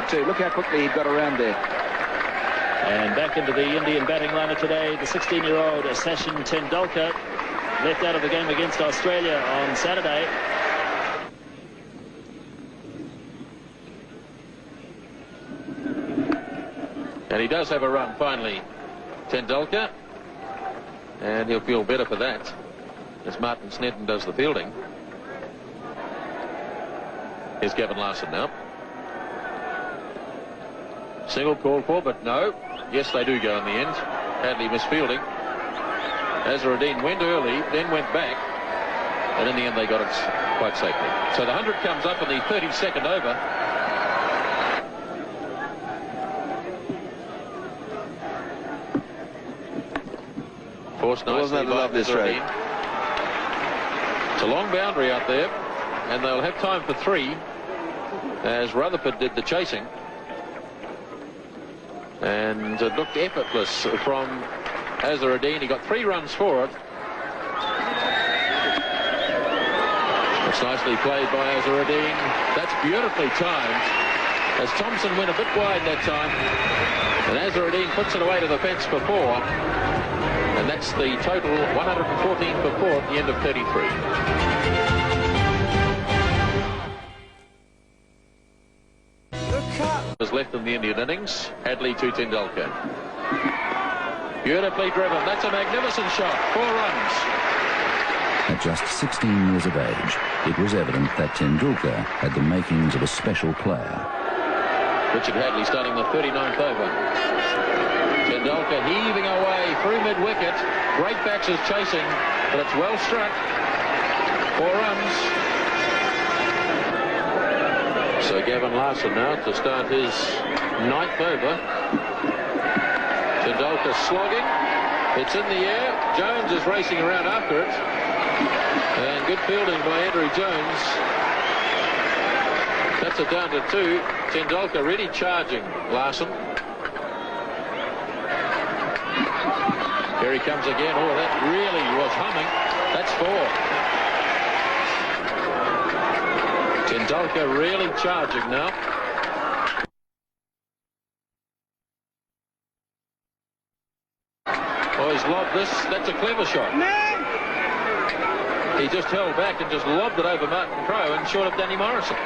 Too. Look how quickly he got around there. And back into the Indian batting lineup today, the 16-year-old Sachin Tendulkar, left out of the game against Australia on Saturday. And he does have a run finally, Tendulkar, and he'll feel better for that as Martin Snedden does the fielding. Here's Gavin Larson now. Single called for, but no. Yes, they do go in the end. Hadley misfielding. Azharuddin went early, then went back, and in the end they got it quite safely. So the 100 comes up in the 32nd over. Forced nicely by Azharuddin. It's a long boundary out there, and they'll have time for 3, as Rutherford did the chasing. And it looked effortless from Azharuddin. He got 3 runs for it. It's nicely played by Azharuddin. That's beautifully timed, as Thompson went a bit wide that time. And Azharuddin puts it away to the fence for 4. And that's the total, 114 for 4 at the end of 33. Was left in the Indian innings. Hadley to Tendulkar. Beautifully driven. That's a magnificent shot. 4 runs. At just 16 years of age, it was evident that Tendulkar had the makings of a special player. Richard Hadley starting the 39th over. Tendulkar heaving away through mid-wicket. Great backs is chasing, but it's well struck. 4 runs. So Gavin Larson now to start his 9th over. Tendulkar slogging. It's in the air. Jones is racing around after it. And good fielding by Andrew Jones. That's a down to 2. Tendulkar really charging Larson. Here he comes again. Oh, that really was humming. That's 4. Tendulkar really charging now. Oh, he's lobbed this. That's a clever shot. He just held back and just lobbed it over Martin Crowe and short of Danny Morrison.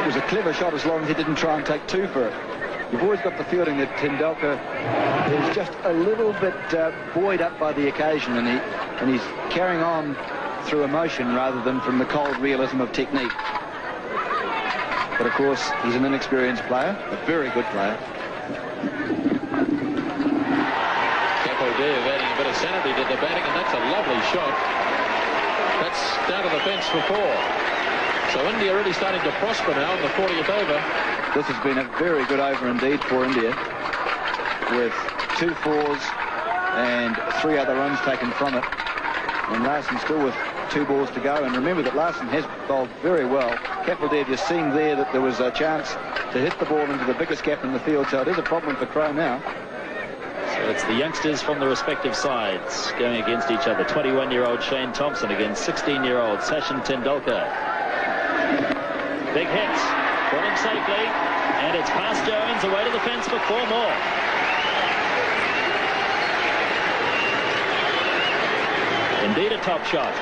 It was a clever shot as long as he didn't try and take 2 for it. You've always got the feeling that Tendulkar is just a little bit buoyed up by the occasion, and he's carrying on through emotion rather than from the cold realism of technique. But of course, he's an inexperienced player, a very good player. Kapil Dev adding a bit of sanity to the batting, and that's a lovely shot. That's down to the fence for 4. So India really starting to prosper now in the 40th over. This has been a very good over indeed for India, with 2 4s and 3 other runs taken from it. And Larson still with 2 balls to go. And remember that Larson has bowled very well. Kapil Dev, you're seeing there that there was a chance to hit the ball into the biggest gap in the field. So it is a problem for Crowe now. So it's the youngsters from the respective sides going against each other. 21-year-old Shane Thompson against 16-year-old Sachin Tendulkar. Big hits. Brought him safely. And it's past Jones, away to the fence for 4 more. Indeed a top shot.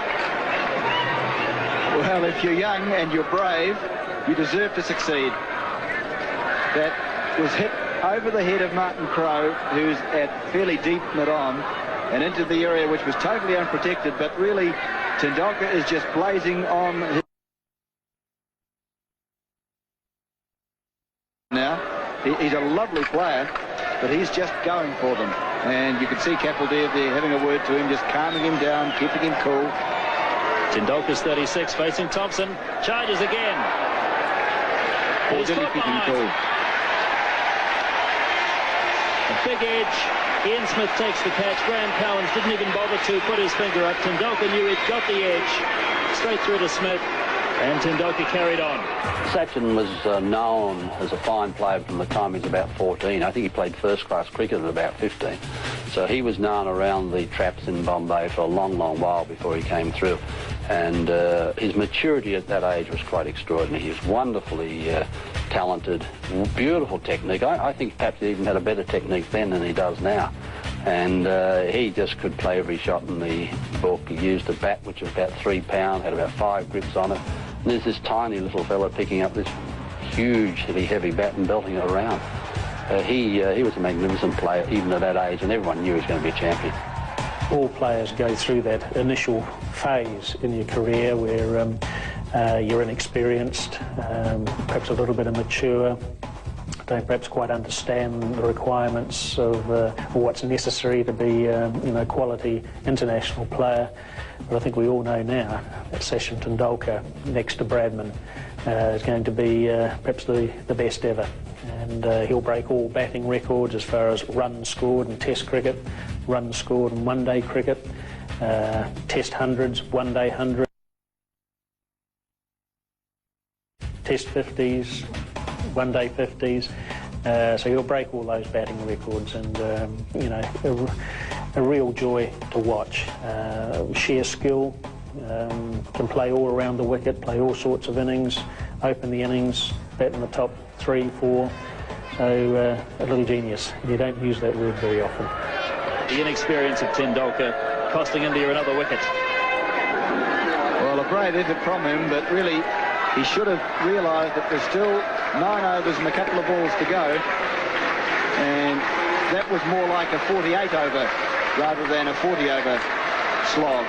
Well, if you're young and you're brave, you deserve to succeed. That was hit over the head of Martin Crowe, who's at fairly deep mid-on, and into the area which was totally unprotected, but really Tendulkar is just blazing on his... Now, he's a lovely player, but he's just going for them. And you can see Kapil Dev there having a word to him, just calming him down, keeping him cool. Tendulkar's 36, facing Thompson. Charges again. Or did he keep him cool? A big edge. Ian Smith takes the catch. Graham Cowans didn't even bother to put his finger up. Tendulkar knew he'd got the edge. Straight through to Smith. And Tendulkar carried on. Sachin was known as a fine player from the time he was about 14. I think he played first-class cricket at about 15. So he was known around the traps in Bombay for a long, long while before he came through. And his maturity at that age was quite extraordinary. He was wonderfully talented, beautiful technique. I think perhaps he even had a better technique then than he does now. And he just could play every shot in the book. He used a bat which was about 3 pounds, had about 5 grips on it. And there's this tiny little fella picking up this hugely heavy bat and belting it around. He was a magnificent player even at that age, and everyone knew he was going to be a champion. All players go through that initial phase in your career where you're inexperienced, perhaps a little bit immature, don't perhaps quite understand the requirements of what's necessary to be a quality international player. But I think we all know now that Sachin Tendulkar, next to Bradman, is going to be perhaps the best ever. And he'll break all batting records as far as runs scored in Test cricket, runs scored in one-day cricket, Test hundreds, one-day hundreds, Test 50s, one-day 50s. So he'll break all those batting records, and a real joy to watch. Sheer skill, can play all around the wicket, play all sorts of innings, open the innings, bat in the top 3, 4. So a little genius. You don't use that word very often. The inexperience of Tendulkar costing India another wicket. Well, a brave effort from him, but really he should have realised that there's still 9 overs and a couple of balls to go, and that was more like a 48 over rather than a 40 over slog.